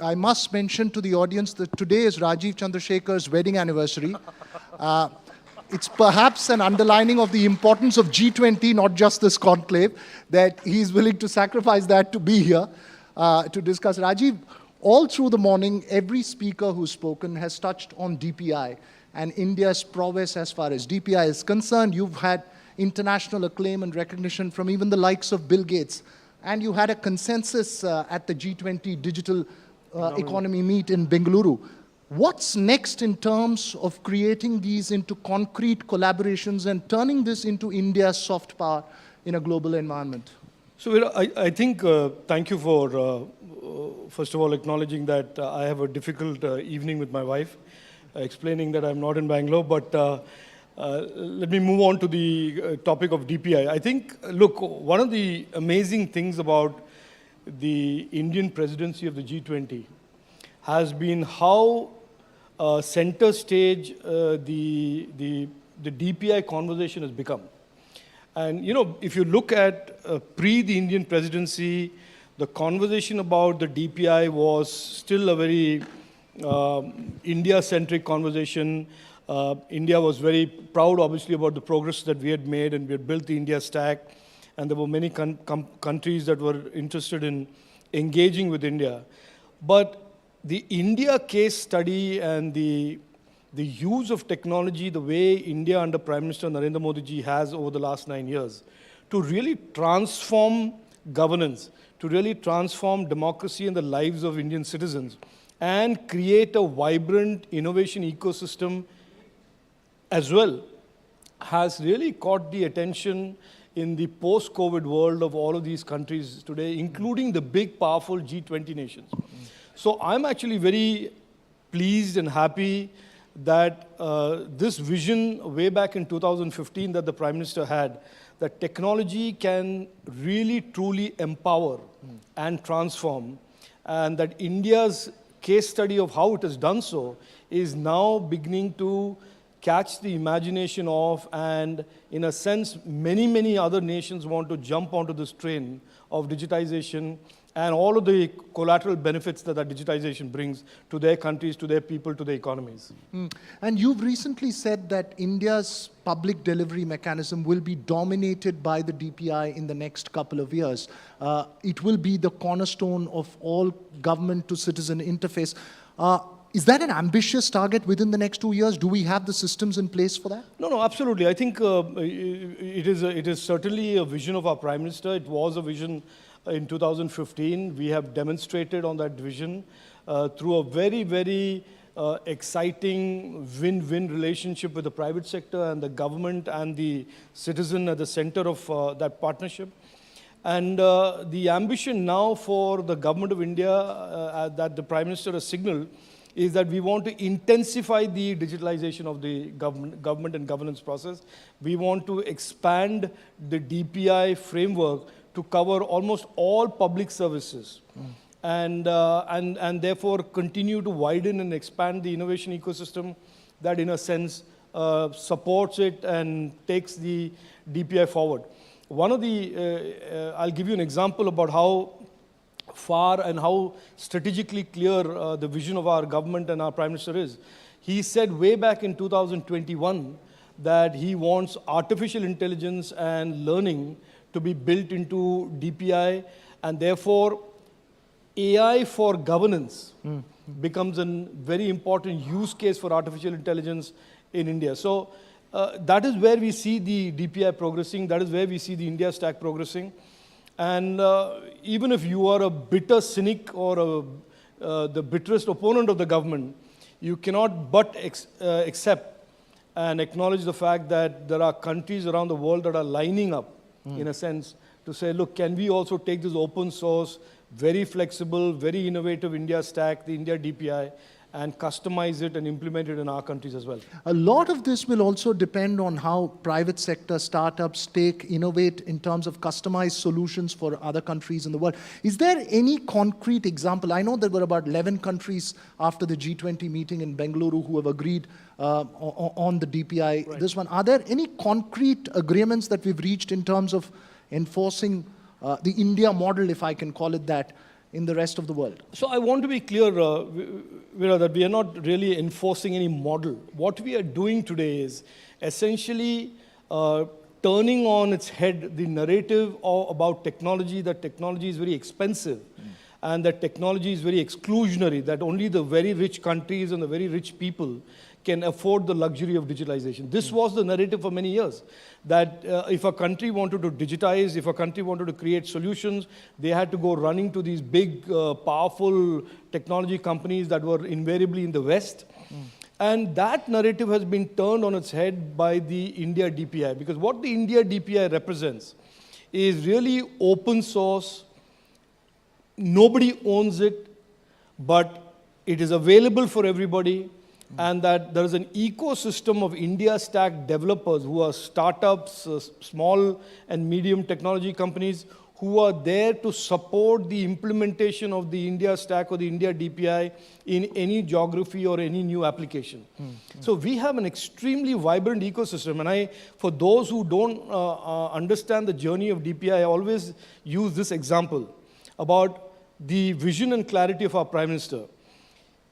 I must mention to the audience that today is Rajeev Chandrasekhar's wedding anniversary. It's perhaps an underlining of the importance of G20, not just this conclave, that he's willing to sacrifice that to be here to discuss. Rajeev, all through the morning, every speaker who's spoken has touched on DPI and India's prowess as far as DPI is concerned. You've had international acclaim and recognition from even the likes of Bill Gates. And you had a consensus at the G20 Digital Economy Meet in Bengaluru. What's next in terms of creating these into concrete collaborations and turning this into India's soft power in a global environment? So I think, thank you for, first of all, acknowledging that I have a difficult evening with my wife, explaining that I'm not in Bangalore, but let me move on to the topic of DPI. I think, look, one of the amazing things about the Indian presidency of the G20 has been how center stage the DPI conversation has become. And, you know, if you look at pre the Indian presidency, the conversation about the DPI was still a very India-centric conversation. India was very proud, obviously, about the progress that we had made, and we had built the India stack. And there were many countries that were interested in engaging with India. But the India case study and the use of technology, the way India under Prime Minister Narendra Modi ji has over the last 9 years, to really transform governance, to really transform democracy and the lives of Indian citizens, and create a vibrant innovation ecosystem as well, has really caught the attention in the post-COVID world of all of these countries today, including the big, powerful G20 nations. So I'm actually very pleased and happy that this vision way back in 2015 that the Prime Minister had, that technology can really, truly empower and transform, and that India's case study of how it has done so is now beginning to catch the imagination of, and in a sense, many, many other nations want to jump onto this train of digitization and all of the collateral benefits that digitization brings to their countries, to their people, to their economies. And you've recently said that India's public delivery mechanism will be dominated by the DPI in the next couple of years. It will be the cornerstone of all government-to-citizen interface. Is that an ambitious target within the next 2 years? Do we have the systems in place for that? No, absolutely. I think it is certainly a vision of our Prime Minister. It was a vision in 2015. We have demonstrated on that vision through a very, very exciting win-win relationship with the private sector and the government and the citizen at the center of that partnership. And the ambition now for the government of India that the Prime Minister has signaled is that we want to intensify the digitalization of the government and governance process. We want to expand the DPI framework to cover almost all public services, and therefore continue to widen and expand the innovation ecosystem that, in a sense, supports it and takes the DPI forward. One of the, I'll give you an example about how far and how strategically clear the vision of our government and our Prime Minister is. He said way back in 2021 that he wants artificial intelligence and learning to be built into DPI, and therefore AI for governance becomes a very important use case for artificial intelligence in India. So that is where we see the DPI progressing, that is where we see the India stack progressing. And even if you are a bitter cynic or the bitterest opponent of the government, you cannot but accept and acknowledge the fact that there are countries around the world that are lining up, in a sense, to say, look, can we also take this open source, very flexible, very innovative India stack, the India DPI, and customize it and implement it in our countries as well. A lot of this will also depend on how private sector startups innovate in terms of customized solutions for other countries in the world. Is there any concrete example? I know there were about 11 countries after the G20 meeting in Bengaluru who have agreed on the DPI. Right. This one. Are there any concrete agreements that we've reached in terms of enforcing the India model, if I can call it that, in the rest of the world? So I want to be clear, Veera, that we are not really enforcing any model. What we are doing today is essentially turning on its head the narrative about technology, that technology is very expensive and that technology is very exclusionary, that only the very rich countries and the very rich people can afford the luxury of digitalization. This was the narrative for many years, that if a country wanted to digitize, if a country wanted to create solutions, they had to go running to these big, powerful technology companies that were invariably in the West. And that narrative has been turned on its head by the India DPI, because what the India DPI represents is really open source. Nobody owns it, but it is available for everybody, and that there is an ecosystem of India stack developers who are startups, small and medium technology companies, who are there to support the implementation of the India stack or the India DPI in any geography or any new application. So we have an extremely vibrant ecosystem. And for those who don't understand the journey of DPI, I always use this example about the vision and clarity of our Prime Minister.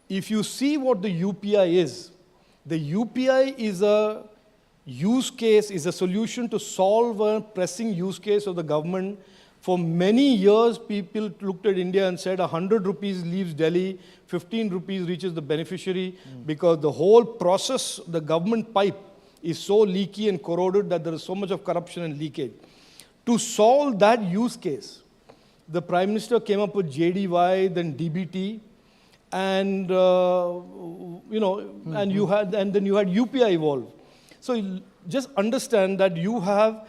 If you see what the UPI is, the UPI is a use case, is a solution to solve a pressing use case of the government. For many years, people looked at India and said 100 rupees leaves Delhi, 15 rupees reaches the beneficiary, because the whole process, the government pipe, is so leaky and corroded that there is so much of corruption and leakage. To solve that use case, the Prime Minister came up with JDY, then DBT, and and then you had UPI evolve. So just understand that you have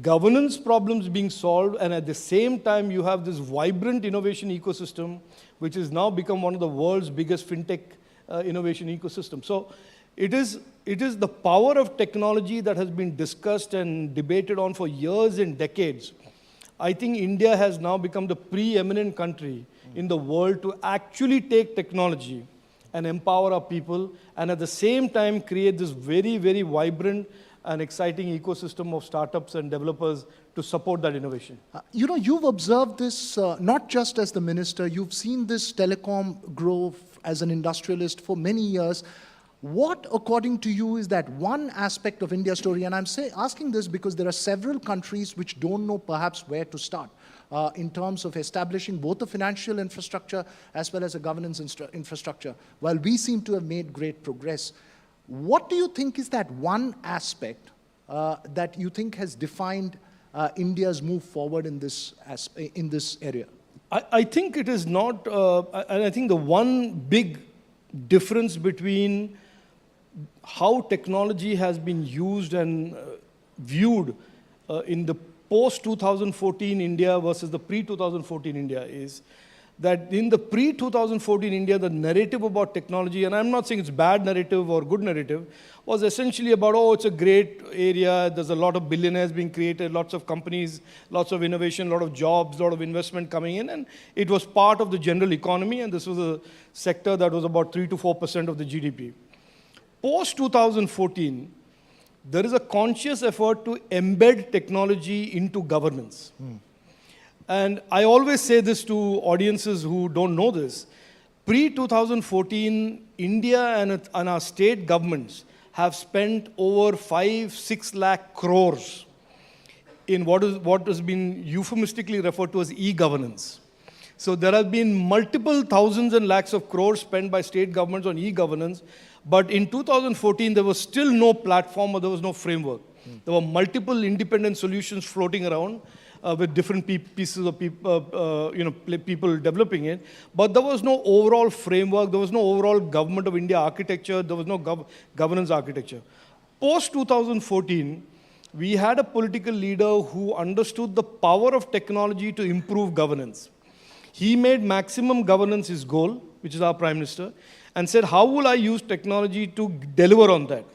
governance problems being solved, and at the same time you have this vibrant innovation ecosystem, which has now become one of the world's biggest fintech innovation ecosystem. So it is the power of technology that has been discussed and debated on for years and decades. I think India has now become the preeminent country in the world to actually take technology and empower our people, and at the same time create this very, very vibrant and exciting ecosystem of startups and developers to support that innovation. You've observed this not just as the minister, you've seen this telecom grow as an industrialist for many years. What, according to you, is that one aspect of India's story? And I'm asking this because there are several countries which don't know perhaps where to start in terms of establishing both the financial infrastructure as well as a governance infrastructure, while we seem to have made great progress. What do you think is that one aspect that you think has defined India's move forward in this area? I think it is not, and I think the one big difference between how technology has been used and viewed in the post-2014 India versus the pre-2014 India is that in the pre-2014 India, the narrative about technology, and I'm not saying it's bad narrative or good narrative, was essentially about, oh, it's a great area, there's a lot of billionaires being created, lots of companies, lots of innovation, a lot of jobs, a lot of investment coming in, and it was part of the general economy, and this was a sector that was about 3 to 4% of the GDP. Post-2014, there is a conscious effort to embed technology into governance. And I always say this to audiences who don't know this. Pre-2014, India and our state governments have spent over 5-6 lakh crores in what has been euphemistically referred to as e-governance. So there have been multiple thousands and lakhs of crores spent by state governments on e-governance, but in 2014 there was still no platform or there was no framework. There were multiple independent solutions floating around with different pieces of people developing it, but there was no overall framework, there was no overall government of India architecture, there was no governance architecture. Post-2014, we had a political leader who understood the power of technology to improve governance. He made maximum governance his goal, which is our Prime Minister, and said, how will I use technology to deliver on that?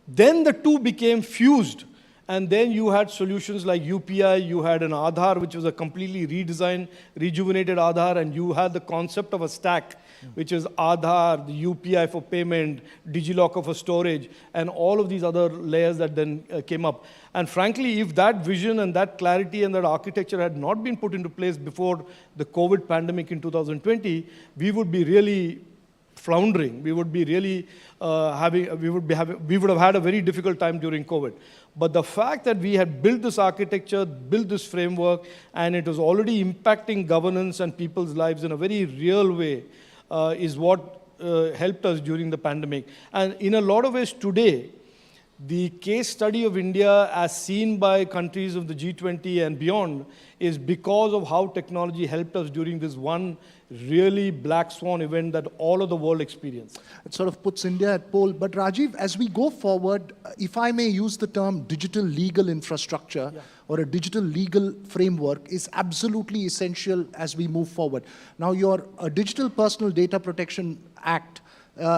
Then the two became fused, And then you had solutions like UPI, you had an Aadhaar, which was a completely redesigned, rejuvenated Aadhaar, and you had the concept of a stack, which is Aadhaar, the UPI for payment, DigiLocker for storage, and all of these other layers that then came up. And frankly, if that vision and that clarity and that architecture had not been put into place before the COVID pandemic in 2020, we would be really floundering. We would be really we would have had a very difficult time during COVID. But the fact that we had built this architecture, built this framework, and it was already impacting governance and people's lives in a very real way is what helped us during the pandemic. And in a lot of ways today, the case study of India as seen by countries of the G20 and beyond is because of how technology helped us during this one really black swan event that all of the world experienced. It sort of puts India at pole. But Rajeev, as we go forward, if I may use the term digital legal infrastructure or a digital legal framework is absolutely essential as we move forward. Now, your Digital Personal Data Protection Act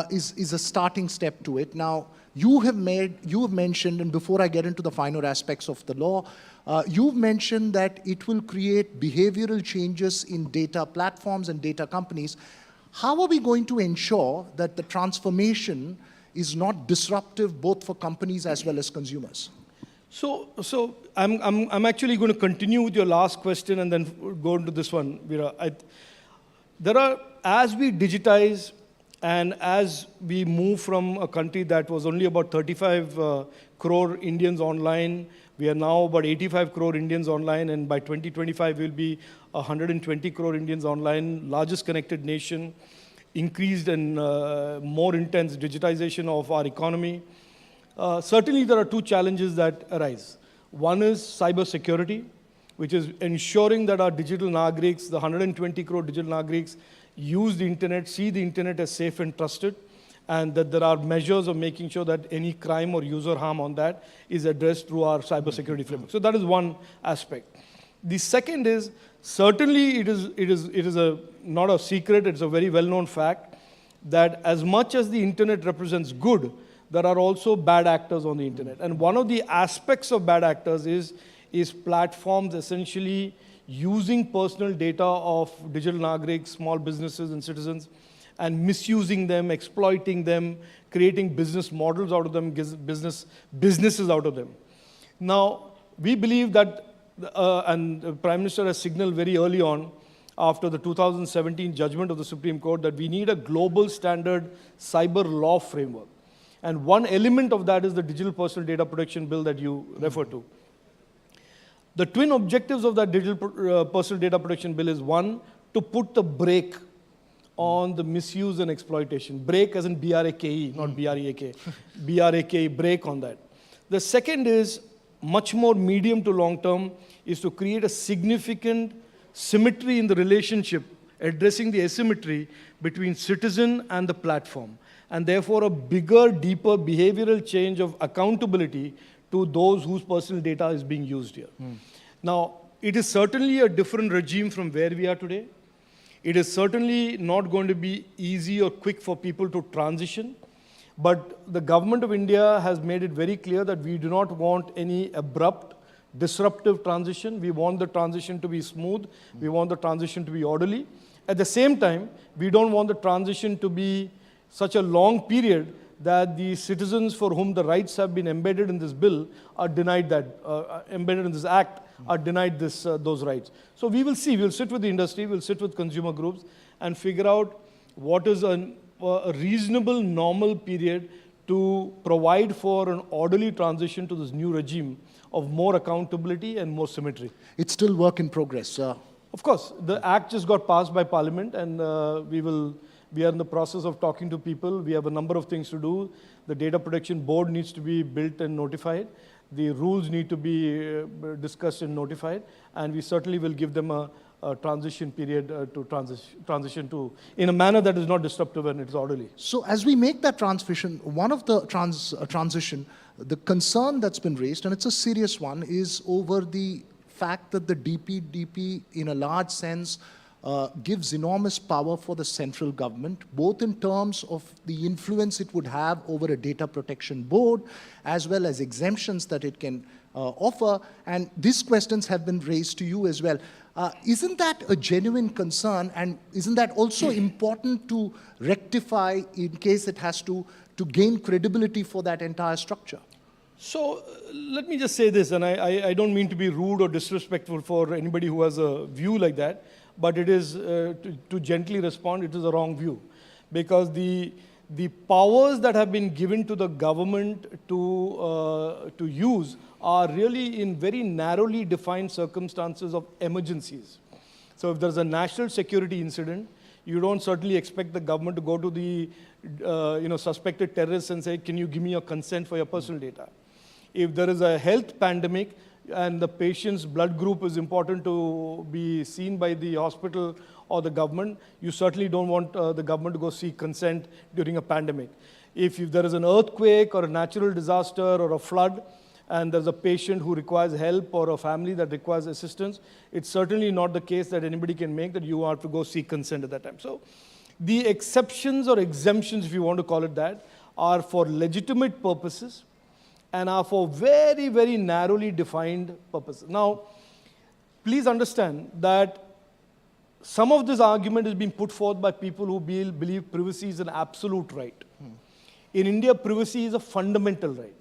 is a starting step to it. Now, you have mentioned, and before I get into the finer aspects of the law, you've mentioned that it will create behavioral changes in data platforms and data companies. How are we going to ensure that the transformation is not disruptive both for companies as well as consumers? So I'm actually going to continue with your last question and then go into this one, Veera. As we digitize and as we move from a country that was only about 35 crore Indians online, we are now about 85 crore Indians online, and by 2025 we'll be 120 crore Indians online, largest connected nation, increased and more intense digitization of our economy. Certainly there are two challenges that arise. One is cyber security, which is ensuring that our digital Nagriks, the 120 crore digital Nagriks, use the internet, see the internet as safe and trusted, and that there are measures of making sure that any crime or user harm on that is addressed through our cybersecurity framework. So that is one aspect. The second is, certainly it is not a secret, it's a very well-known fact, that as much as the internet represents good, there are also bad actors on the internet. And one of the aspects of bad actors is platforms essentially using personal data of digital Nagriks, small businesses and citizens, and misusing them, exploiting them, creating business models out of them, businesses out of them. Now, we believe that, and the Prime Minister has signaled very early on, after the 2017 judgment of the Supreme Court, that we need a global standard cyber law framework. And one element of that is the Digital Personal Data Protection Bill that you refer to. The twin objectives of that Digital Personal Data Protection Bill is, one, to put the brake on the misuse and exploitation. Brake as in B-R-A-K-E, not B-R-E-A-K. B-R-A-K-E, brake on that. The second is, much more medium to long term, is to create a significant symmetry in the relationship, addressing the asymmetry between citizen and the platform, and therefore a bigger, deeper behavioral change of accountability to those whose personal data is being used here. Now, it is certainly a different regime from where we are today. It is certainly not going to be easy or quick for people to transition, but the government of India has made it very clear that we do not want any abrupt, disruptive transition. We want the transition to be smooth. We want the transition to be orderly. At the same time, we don't want the transition to be such a long period that the citizens for whom the rights have been embedded in this bill are denied that, embedded in this act, are denied those rights. So we will see, we'll sit with the industry, we'll sit with consumer groups and figure out what is a reasonable, normal period to provide for an orderly transition to this new regime of more accountability and more symmetry. It's still work in progress. Of course, the act just got passed by Parliament, and we are in the process of talking to people. We have a number of things to do. The Data Protection Board needs to be built and notified. The rules need to be discussed and notified, and we certainly will give them a transition period to transition to in a manner that is not disruptive and it's orderly. So as we make that transition, one of the transition, the concern that's been raised, and it's a serious one, is over the fact that the DPDP, in a large sense, gives enormous power for the central government, both in terms of the influence it would have over a data protection board, as well as exemptions that it can offer, and these questions have been raised to you as well. Isn't that a genuine concern, and isn't that also important to rectify in case it has to gain credibility for that entire structure? So let me just say this, and I don't mean to be rude or disrespectful for anybody who has a view like that, but it is, to gently respond, it is a wrong view. Because the powers that have been given to the government to use are really in very narrowly defined circumstances of emergencies. So if there's a national security incident, you don't certainly expect the government to go to the suspected terrorists and say, can you give me your consent for your personal data? If there is a health pandemic and the patient's blood group is important to be seen by the hospital or the government, you certainly don't want the government to go seek consent during a pandemic. If there is an earthquake or a natural disaster or a flood, and there's a patient who requires help or a family that requires assistance, it's certainly not the case that anybody can make that you have to go seek consent at that time. So the exceptions or exemptions, if you want to call it that, are for legitimate purposes and are for very, very narrowly defined purposes. Now, please understand that some of this argument is being put forth by people who believe privacy is an absolute right. In India, privacy is a fundamental right.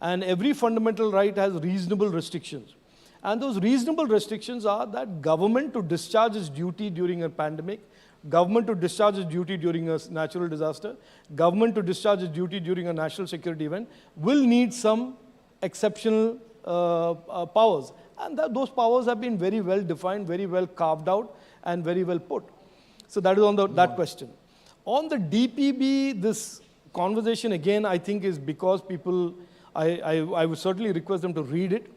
And every fundamental right has reasonable restrictions. And those reasonable restrictions are that government to discharge its duty during a pandemic, government to discharge its duty during a natural disaster, government to discharge its duty during a national security event will need some exceptional powers. And those powers have been very well defined, very well carved out, and very well put. So that is on that question. On the DPB, this conversation again, I think, is because people, I would certainly request them to read it.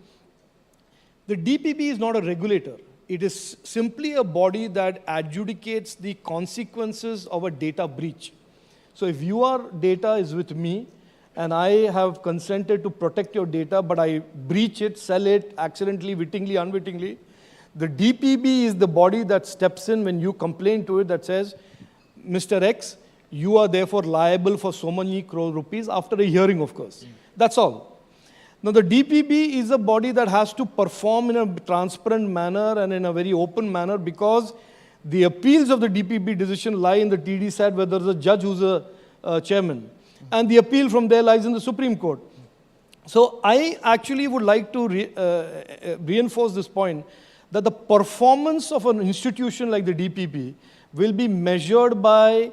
The DPB is not a regulator. It is simply a body that adjudicates the consequences of a data breach. So if your data is with me, and I have consented to protect your data, but I breach it, sell it, accidentally, wittingly, unwittingly, the DPB is the body that steps in when you complain to it that says, Mr. X, you are therefore liable for so many crore rupees after a hearing, of course. That's all. Now, the DPB is a body that has to perform in a transparent manner and in a very open manner because the appeals of the DPB decision lie in the TD SAT where there's a judge who's a chairman. And the appeal from there lies in the Supreme Court. So I actually would like to reinforce this point that the performance of an institution like the DPP will be measured by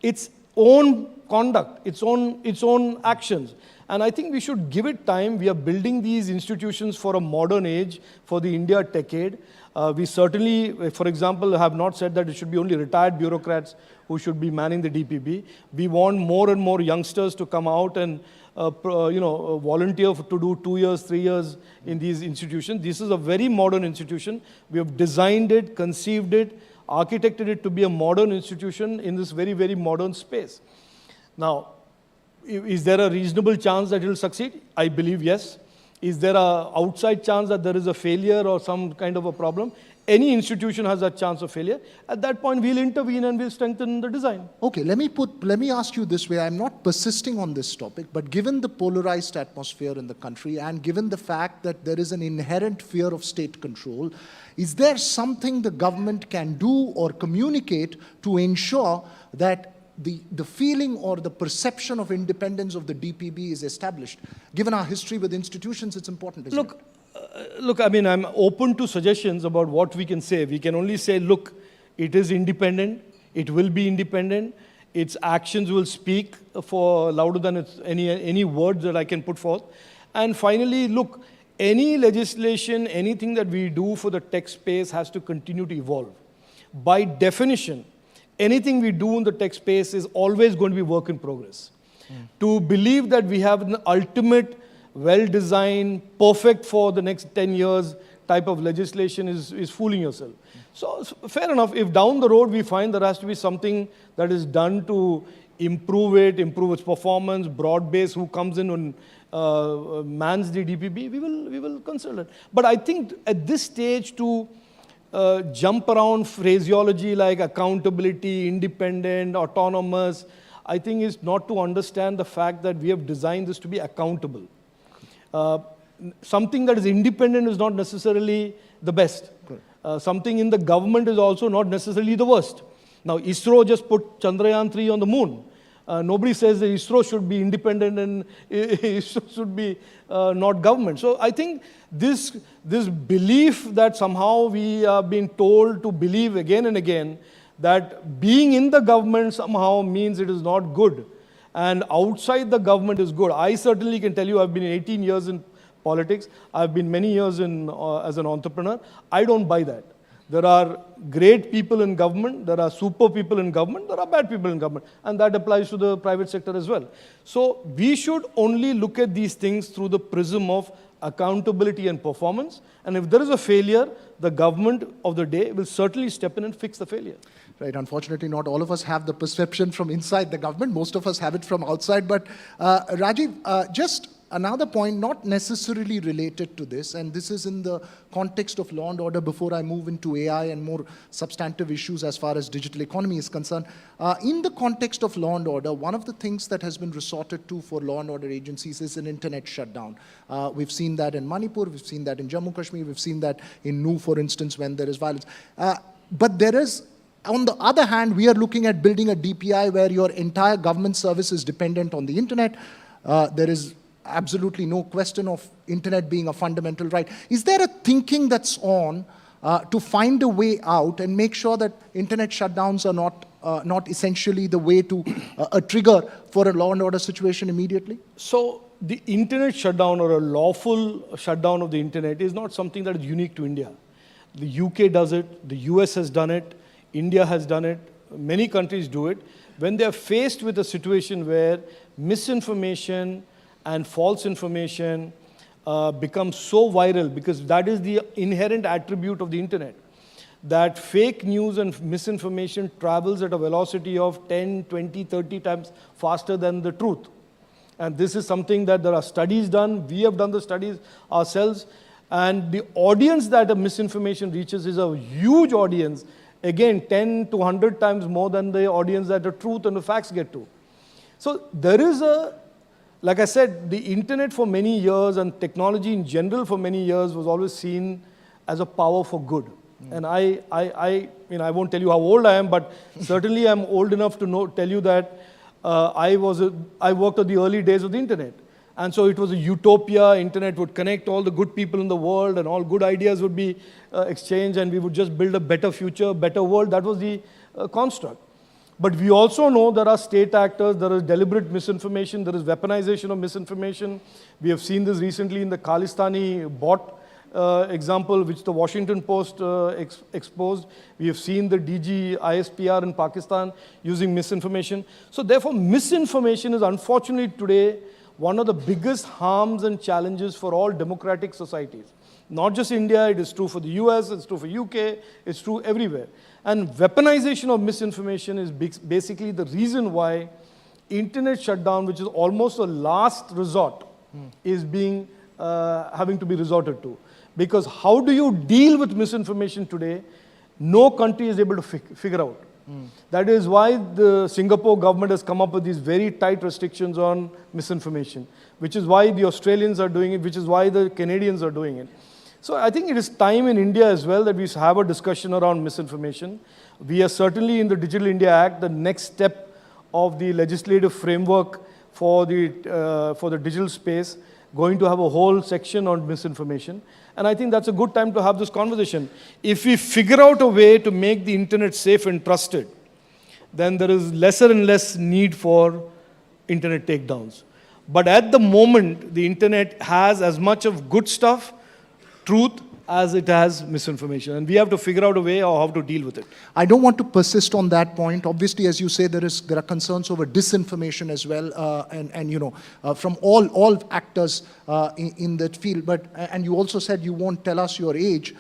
its own conduct, its own actions. And I think we should give it time. We are building these institutions for a modern age, for the India decade. We certainly, for example, have not said that it should be only retired bureaucrats who should be manning the DPP. We want more and more youngsters to come out and volunteer to do 2 years, 3 years in these institutions. This is a very modern institution. We have designed it, conceived it, architected it to be a modern institution in this very, very modern space. Now, is there a reasonable chance that it will succeed? I believe yes. Is there an outside chance that there is a failure or some kind of a problem? Any institution has a chance of failure. At that point, we'll intervene and we'll strengthen the design. Okay, let me ask you this way. I'm not persisting on this topic, but given the polarized atmosphere in the country and given the fact that there is an inherent fear of state control, is there something the government can do or communicate to ensure that the feeling or the perception of independence of the DPB is established? Given our history with institutions, it's important, isn't it? Look, I mean, I'm open to suggestions about what we can say. We can only say, look, it is independent, it will be independent, its actions will speak for louder than any words that I can put forth. And finally, look, any legislation, anything that we do for the tech space has to continue to evolve. By definition, anything we do in the tech space is always going to be work in progress. To believe that we have an ultimate, well-designed, perfect for the next 10 years type of legislation is fooling yourself. So fair enough, if down the road we find there has to be something that is done to improve its performance, broad-based, who comes in and mans the DPB, we will consider it. But I think at this stage to jump around phraseology like accountability, independent, autonomous, I think is not to understand the fact that we have designed this to be accountable. something that is independent is not necessarily the best. Something in the government is also not necessarily the worst. Now, ISRO just put Chandrayaan-3 on the moon. Nobody says that ISRO should be independent and ISRO should be not government. So I think this belief that somehow we are being told to believe again and again that being in the government somehow means it is not good and outside the government is good. I certainly can tell you I've been 18 years in politics. I've been many years as an entrepreneur. I don't buy that. There are great people in government, there are super people in government, there are bad people in government, and that applies to the private sector as well. So we should only look at these things through the prism of accountability and performance, and if there is a failure, the government of the day will certainly step in and fix the failure. Right, unfortunately, not all of us have the perception from inside the government. Most of us have it from outside. But Rajeev, just another point, not necessarily related to this, and this is in the context of law and order before I move into AI and more substantive issues as far as digital economy is concerned. In the context of law and order, one of the things that has been resorted to for law and order agencies is an internet shutdown. We've seen that in Manipur, we've seen that in Jammu Kashmir, we've seen that in Nu, for instance, when there is violence. But there is, on the other hand, we are looking at building a DPI where your entire government service is dependent on the internet. There is absolutely no question of internet being a fundamental right. Is there a thinking that's on to find a way out and make sure that internet shutdowns are not essentially the way to a trigger for a law and order situation immediately? So the internet shutdown or a lawful shutdown of the internet is not something that is unique to India. The UK does it, the US has done it, India has done it, many countries do it. When they are faced with a situation where misinformation and false information becomes so viral, because that is the inherent attribute of the internet, that fake news and misinformation travels at a velocity of 10, 20, 30 times faster than the truth. And this is something that there are studies done, we have done the studies ourselves, and the audience that a misinformation reaches is a huge audience, again 10 to 100 times more than the audience that the truth and the facts get to. So there is like I said, the internet for many years and technology in general for many years was always seen as a power for good. And I won't tell you how old I am, but certainly I'm old enough to tell you that I worked at the early days of the internet. And so it was a utopia. Internet would connect all the good people in the world and all good ideas would be exchanged and we would just build a better future, better world. That was the construct. But we also know there are state actors, there is deliberate misinformation, there is weaponization of misinformation. We have seen this recently in the Khalistani bot example, which the Washington Post exposed. We have seen the DG ISPR in Pakistan using misinformation. So therefore, misinformation is unfortunately today one of the biggest harms and challenges for all democratic societies. Not just India, it is true for the US, it's true for UK, it's true everywhere. And weaponization of misinformation is basically the reason why internet shutdown, which is almost a last resort, is being having to be resorted to. Because how do you deal with misinformation today? No country is able to figure out. That is why the Singapore government has come up with these very tight restrictions on misinformation, which is why the Australians are doing it, which is why the Canadians are doing it. So I think it is time in India as well that we have a discussion around misinformation. We are certainly in the Digital India Act, the next step of the legislative framework for the digital space, going to have a whole section on misinformation. And I think that's a good time to have this conversation. If we figure out a way to make the internet safe and trusted, then there is lesser and less need for internet takedowns. But at the moment, the internet has as much of good stuff, truth, as it has misinformation. And we have to figure out a way of how to deal with it. I don't want to persist on that point. Obviously, as you say, there are concerns over disinformation as well, from all actors in that field. But and you also said you won't tell us your age.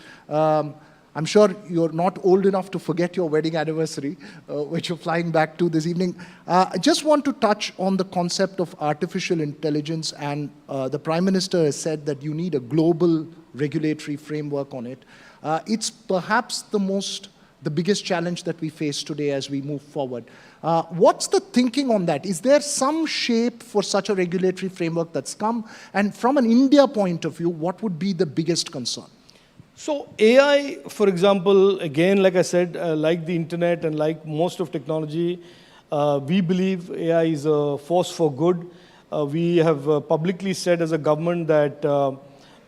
I'm sure you're not old enough to forget your wedding anniversary, which you're flying back to this evening. I just want to touch on the concept of artificial intelligence, and the Prime Minister has said that you need a global regulatory framework on it. It's perhaps the most the biggest challenge that we face today as we move forward. What's the thinking on that? Is there some shape for such a regulatory framework that's come? And from an India point of view, what would be the biggest concern? So AI, for example, again, like I said, like the internet and like most of technology, we believe AI is a force for good. We have publicly said as a government that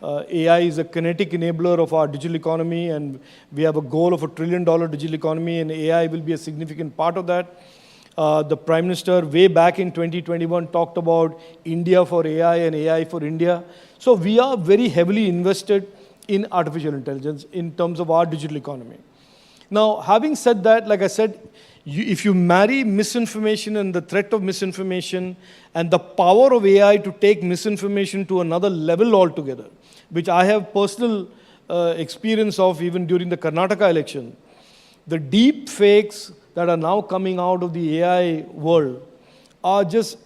AI is a kinetic enabler of our digital economy, and we have a goal of $1 trillion digital economy, and AI will be a significant part of that. The Prime Minister, way back in 2021, talked about India for AI and AI for India. So we are very heavily invested in artificial intelligence in terms of our digital economy. Now, having said that, like I said, if you marry misinformation and the threat of misinformation and the power of AI to take misinformation to another level altogether, which I have personal experience of even during the Karnataka election, the deep fakes that are now coming out of the AI world are just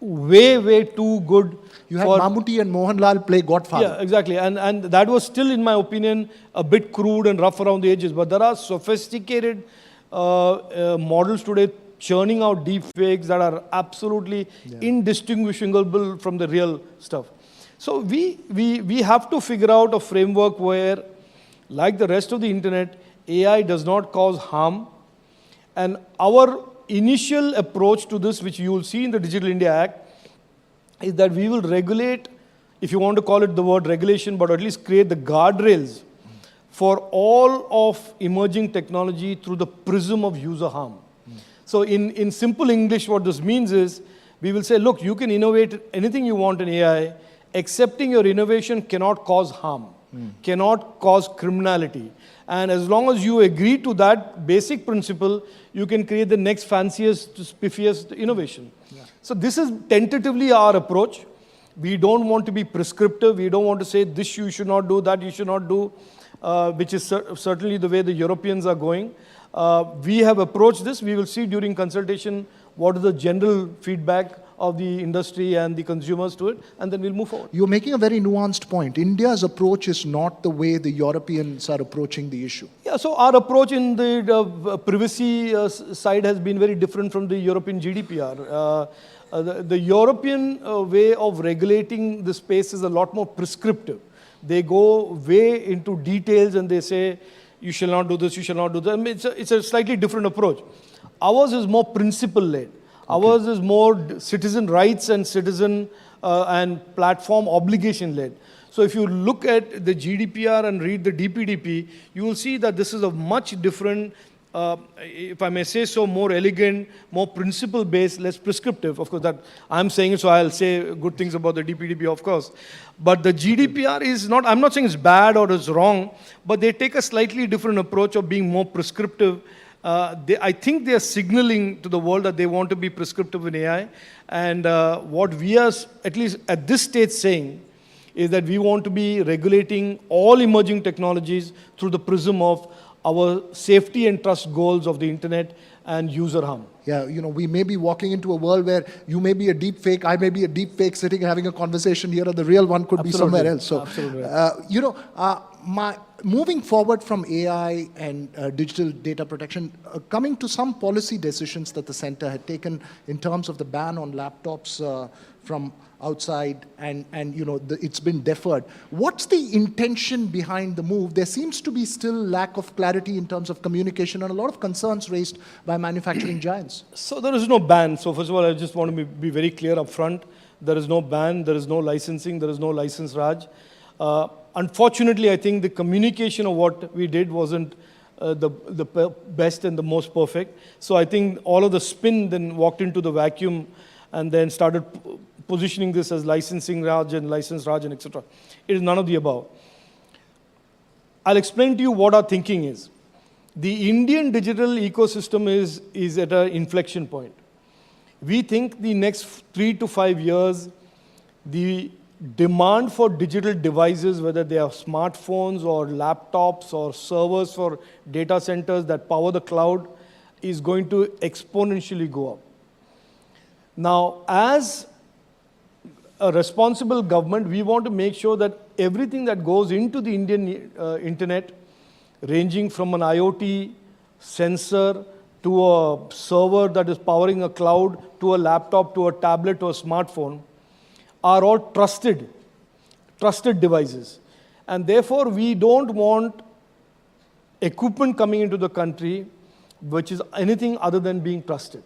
way, way too good. You had Mammootty and Mohanlal play Godfather. Yeah, exactly. And that was still, in my opinion, a bit crude and rough around the edges. But there are sophisticated models today churning out deep fakes that are absolutely indistinguishable from the real stuff. So we have to figure out a framework where, like the rest of the internet, AI does not cause harm. And our initial approach to this, which you will see in the Digital India Act, is that we will regulate, if you want to call it the word regulation, but at least create the guardrails for all of emerging technology through the prism of user harm. So in simple English, what this means is, we will say, look, you can innovate anything you want in AI, accepting your innovation cannot cause harm, cannot cause criminality. And as long as you agree to that basic principle, you can create the next fanciest, spiffiest innovation. Yeah. So this is tentatively our approach. We don't want to be prescriptive. We don't want to say this you should not do, that you should not do, which is certainly the way the Europeans are going. We have approached this. We will see during consultation what is the general feedback of the industry and the consumers to it, and then we'll move forward. You're making a very nuanced point. India's approach is not the way the Europeans are approaching the issue. Yeah, so our approach in the privacy side has been very different from the European GDPR. The European way of regulating the space is a lot more prescriptive. They go way into details and they say, you shall not do this, you shall not do that. I mean, it's a slightly different approach. Ours is more principle-led. Ours is more citizen rights and citizen and platform obligation-led. So if you look at the GDPR and read the DPDP, you will see that this is a much different, if I may say so, more elegant, more principle-based, less prescriptive. Of course, that I'm saying it, so I'll say good things about the DPDP, of course. But the GDPR is not, I'm not saying it's bad or it's wrong, but they take a slightly different approach of being more prescriptive. I think they are signaling to the world that they want to be prescriptive in AI. And what we are, at least at this stage, saying is that we want to be regulating all emerging technologies through the prism of our safety and trust goals of the internet and user harm. Yeah, you know, we may be walking into a world where you may be a deep fake, I may be a deep fake sitting having a conversation here, and the real one could be somewhere else. So, you know, moving forward from AI and digital data protection, coming to some policy decisions that the center had taken in terms of the ban on laptops from outside, and you know, it's been deferred. What's the intention behind the move? There seems to be still lack of clarity in terms of communication and a lot of concerns raised by manufacturing giants. So there is no ban. So first of all, I just want to be very clear up front. There is no ban, there is no licensing, there is no license Raj. Unfortunately, I think the communication of what we did wasn't the best and the most perfect. So I think all of the spin then walked into the vacuum and then started positioning this as licensing Raj and license Raj and etc. It is none of the above. I'll explain to you what our thinking is. The Indian digital ecosystem is at an inflection point. We think the next 3 to 5 years, the demand for digital devices, whether they are smartphones or laptops or servers for data centers that power the cloud, is going to exponentially go up. Now, as a responsible government, we want to make sure that everything that goes into the Indian internet ranging from an IoT sensor to a server that is powering a cloud, to a laptop, to a tablet, to a smartphone, are all trusted devices. And therefore, we don't want equipment coming into the country which is anything other than being trusted.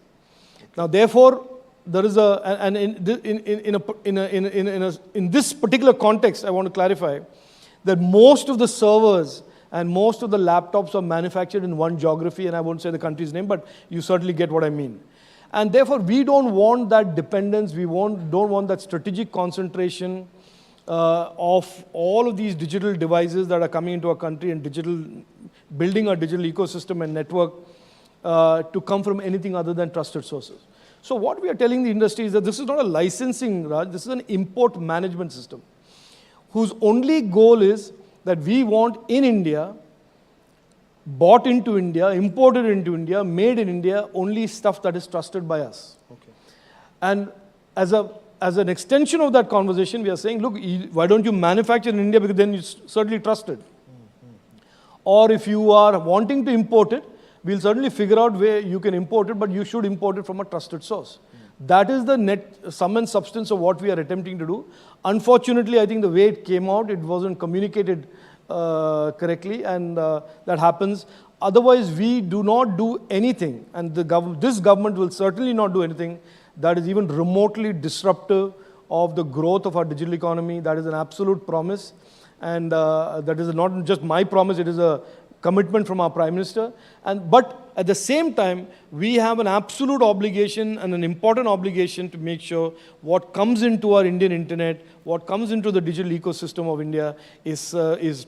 Now, therefore, there is a, and in this particular context, I want to clarify that most of the servers and most of the laptops are manufactured in one geography, and I won't say the country's name, but you certainly get what I mean. And therefore, we don't want that dependence, don't want that strategic concentration of all of these digital devices that are coming into our country and building a digital ecosystem and network to come from anything other than trusted sources. So what we are telling the industry is that this is not a licensing, Raj, this is an import management system whose only goal is that we want in India, bought into India, imported into India, made in India, only stuff that is trusted by us. Okay. And as an extension of that conversation, we are saying, look, why don't you manufacture in India, because then you're certainly trusted. Or if you are wanting to import it, we'll certainly figure out where you can import it, but you should import it from a trusted source. That is the net sum and substance of what we are attempting to do. Unfortunately, I think the way it came out, it wasn't communicated correctly, and that happens. Otherwise, we do not do anything, and this government will certainly not do anything that is even remotely disruptive of the growth of our digital economy. That is an absolute promise, and that is not just my promise, it is a commitment from our Prime Minister. But at the same time, we have an absolute obligation and an important obligation to make sure what comes into our Indian internet, what comes into the digital ecosystem of India is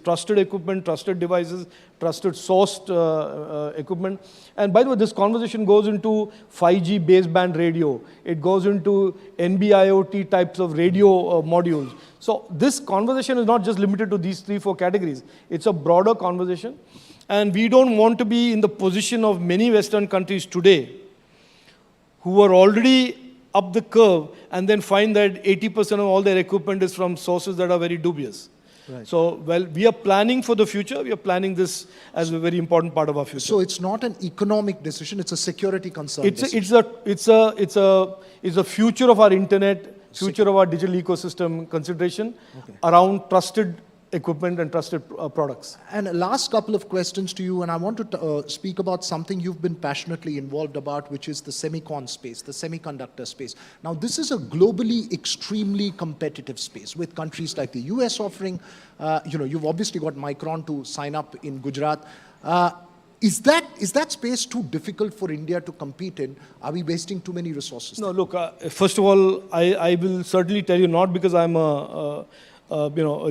trusted equipment, trusted devices, trusted sourced equipment. And by the way, this conversation goes into 5G baseband radio. It goes into NB-IoT types of radio modules. So this conversation is not just limited to these 3-4 categories. It's a broader conversation. And we don't want to be in the position of many Western countries today who are already up the curve and then find that 80% of all their equipment is from sources that are very dubious. Right. So, well, we are planning for the future. We are planning this as a very important part of our future. So it's not an economic decision; it's a security concern. It's a future of our internet, future of our digital ecosystem consideration around trusted equipment and trusted products. And a last couple of questions to you, and I want to speak about something you've been passionately involved about, which is the semicon space, the semiconductor space. Now, this is a globally extremely competitive space with countries like the US offering, you've obviously got Micron to sign up in Gujarat. Is that space too difficult for India to compete in? Are we wasting too many resources? No, look, first of all, I will certainly tell you, not because I'm a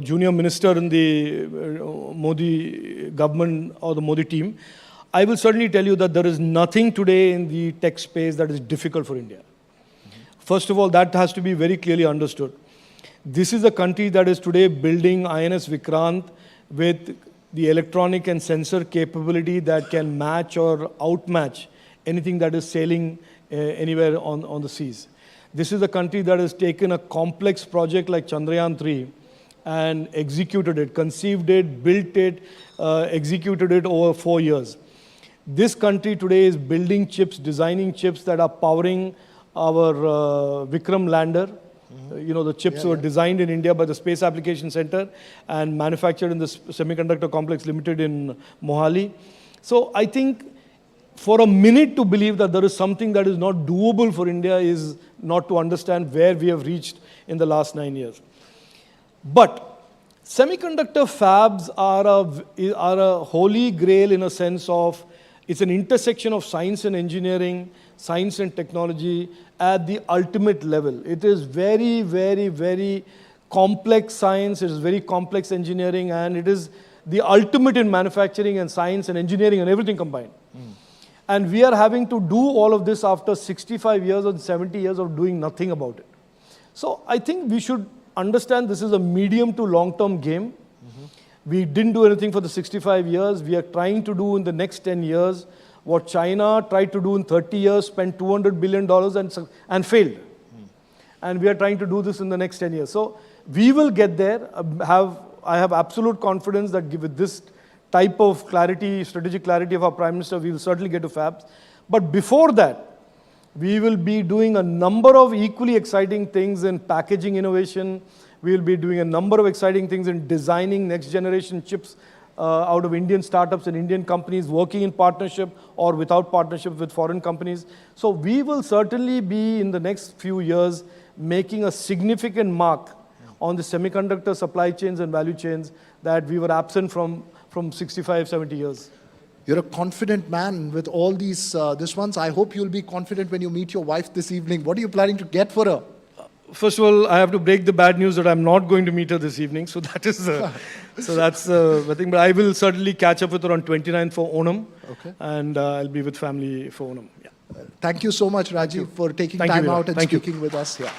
junior minister in the Modi government or the Modi team, I will certainly tell you that there is nothing today in the tech space that is difficult for India. First of all, that has to be very clearly understood. This is a country that is today building INS Vikrant with the electronic and sensor capability that can match or outmatch anything that is sailing anywhere on the seas. This is a country that has taken a complex project like Chandrayaan-3 and executed it, conceived it, built it, executed it over 4 years. This country today is building chips, designing chips that are powering our Vikram lander. The chips were designed in India by the Space Application Center and manufactured in the Semiconductor Complex Limited in Mohali. So I think for a minute to believe that there is something that is not doable for India is not to understand where we have reached in the last 9 years. But semiconductor fabs are a holy grail in a sense of it's an intersection of science and engineering, science and technology at the ultimate level. It is very, very, very complex science, it is very complex engineering, and it is the ultimate in manufacturing and science and engineering and everything combined. And we are having to do all of this after 65 years or 70 years of doing nothing about it. So I think we should understand this is a medium to long-term game. We didn't do anything for the 65 years. We are trying to do in the next 10 years what China tried to do in 30 years, spent $200 billion and failed. And we are trying to do this in the next 10 years. So we will get there. I have absolute confidence that with this type of clarity, strategic clarity of our Prime Minister, we will certainly get to fabs. But before that, we will be doing a number of equally exciting things in packaging innovation. We will be doing a number of exciting things in designing next generation chips out of Indian startups and Indian companies working in partnership or without partnership with foreign companies. So we will certainly be in the next few years making a significant mark on the semiconductor supply chains and value chains that we were absent from 65, 70 years. You're a confident man with all these this ones. I hope you'll be confident when you meet your wife this evening. What are you planning to get for her? First of all, I have to break the bad news that I'm not going to meet her this evening. So that is, so that's the thing. But I will certainly catch up with her on 29th for Onam. Okay. And I'll be with family for Onam. Yeah. Thank you so much, Rajeev, for taking time out and speaking with us here.